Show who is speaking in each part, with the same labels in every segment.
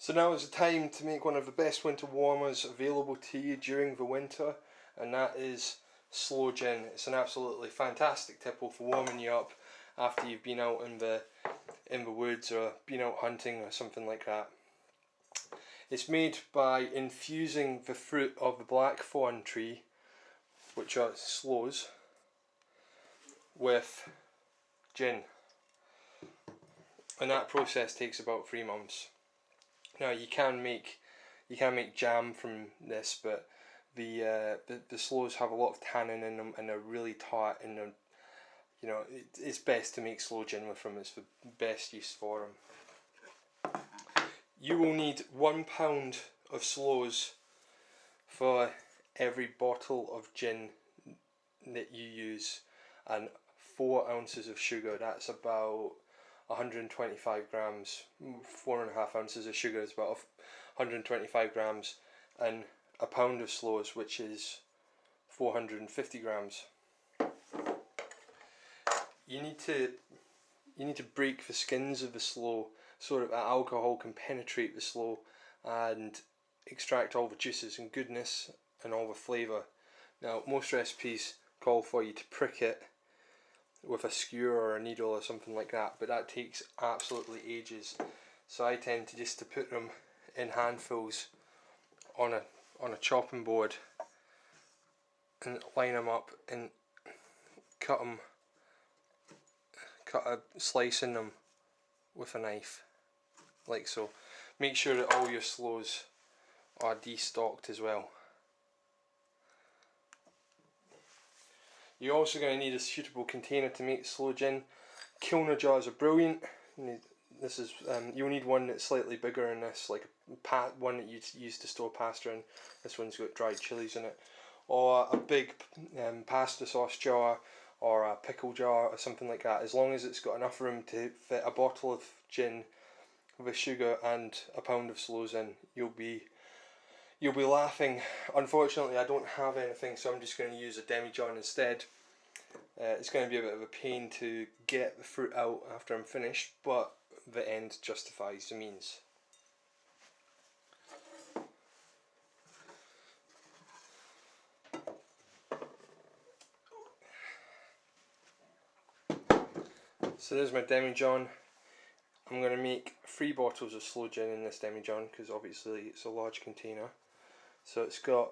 Speaker 1: So now is the time to make one of the best winter warmers available to you during the winter, and that is Sloe Gin. It's an absolutely fantastic tipple for warming you up after you've been out in the woods or been out hunting or something like that. It's made by infusing the fruit of the black thorn tree, which are sloes, with gin, and that process takes about 3 months. Now you can make jam from this, but the sloes have a lot of tannin in them and they're really tart, and it's best to make sloe gin with them. It's the best use for them. You will need 1 pound of sloes for every bottle of gin that you use, and 4 ounces of sugar. That's about 125 grams, 4.5 ounces of sugar is about 125 grams, and a pound of sloes, which is 450 grams. You need to break the skins of the sloe so that the alcohol can penetrate the sloe and extract all the juices and goodness and all the flavour. Now most recipes call for you to prick it with a skewer or a needle or something like that, but that takes absolutely ages. So I tend to just put them in handfuls on a chopping board and line them up and cut a slice in them with a knife, like so. Make sure that all your sloes are destalked as well. You're also going to need a suitable container to make sloe gin. Kilner jars are brilliant. You'll need one that's slightly bigger than this, like one that you'd use to store pasta in. This one's got dried chilies in it. Or a big pasta sauce jar, or a pickle jar, or something like that. As long as it's got enough room to fit a bottle of gin with sugar and a pound of sloes in, you'll be laughing. Unfortunately I don't have anything, so I'm just going to use a demijohn instead. It's going to be a bit of a pain to get the fruit out after I'm finished, but the end justifies the means. So there's my demijohn. I'm going to make 3 bottles of sloe gin in this demijohn because obviously it's a large container. So it's got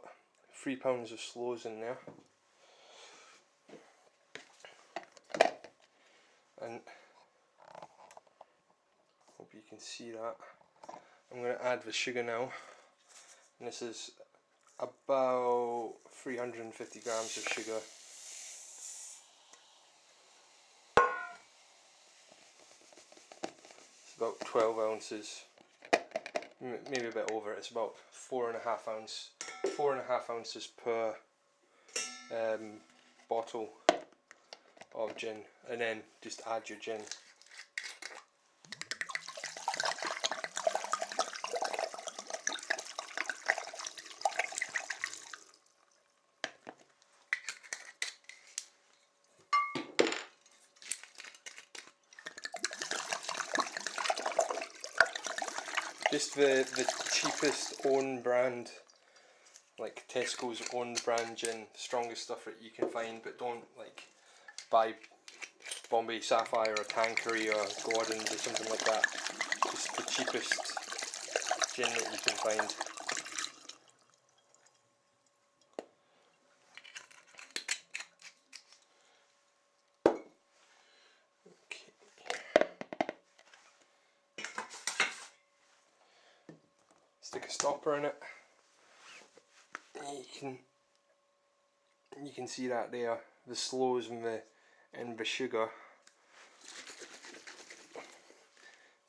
Speaker 1: 3 pounds of sloes in there, and hope you can see that. I'm going to add the sugar now, and this is about 350 grams of sugar. It's about 12 ounces, maybe a bit over. It's about 4.5 ounces per bottle of gin, and then just add your gin. Just the cheapest own brand, like Tesco's own brand gin, strongest stuff that you can find, but don't buy Bombay Sapphire or Tanqueray or Gordon's or something like that. Just the cheapest gin that you can find. Okay. Stick a stopper in it. You can see that there, the sloes and the sugar.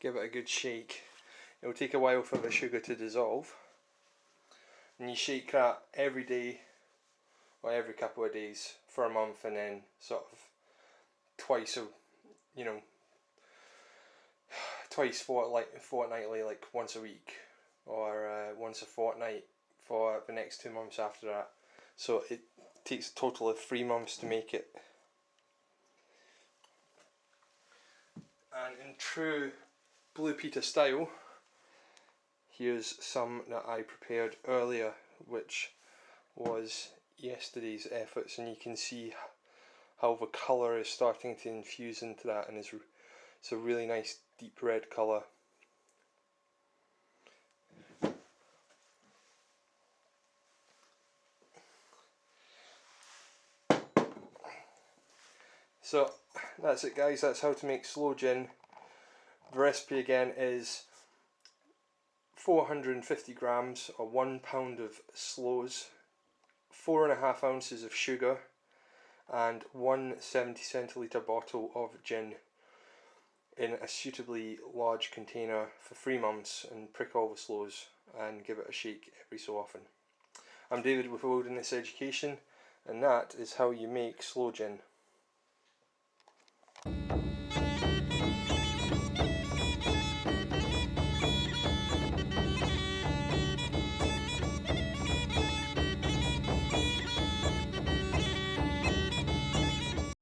Speaker 1: Give it a good shake. It will take a while for the sugar to dissolve, and you shake that every day or every couple of days for a month, and then sort of twice fortnightly, like once a week or once a fortnight for the next 2 months after that. So it takes a total of 3 months to make it. And in true Blue Peter style, here's some that I prepared earlier, which was yesterday's efforts, and you can see how the colour is starting to infuse into that, and it's a really nice deep red colour. So that's it guys, that's how to make Sloe Gin. The recipe again is 450 grams or 1 pound of Sloes, 4.5 ounces of sugar, and one 70 centilitre bottle of gin in a suitably large container for 3 months, and prick all the sloes and give it a shake every so often. I'm David with Wilderness Education, and that is how you make Sloe Gin.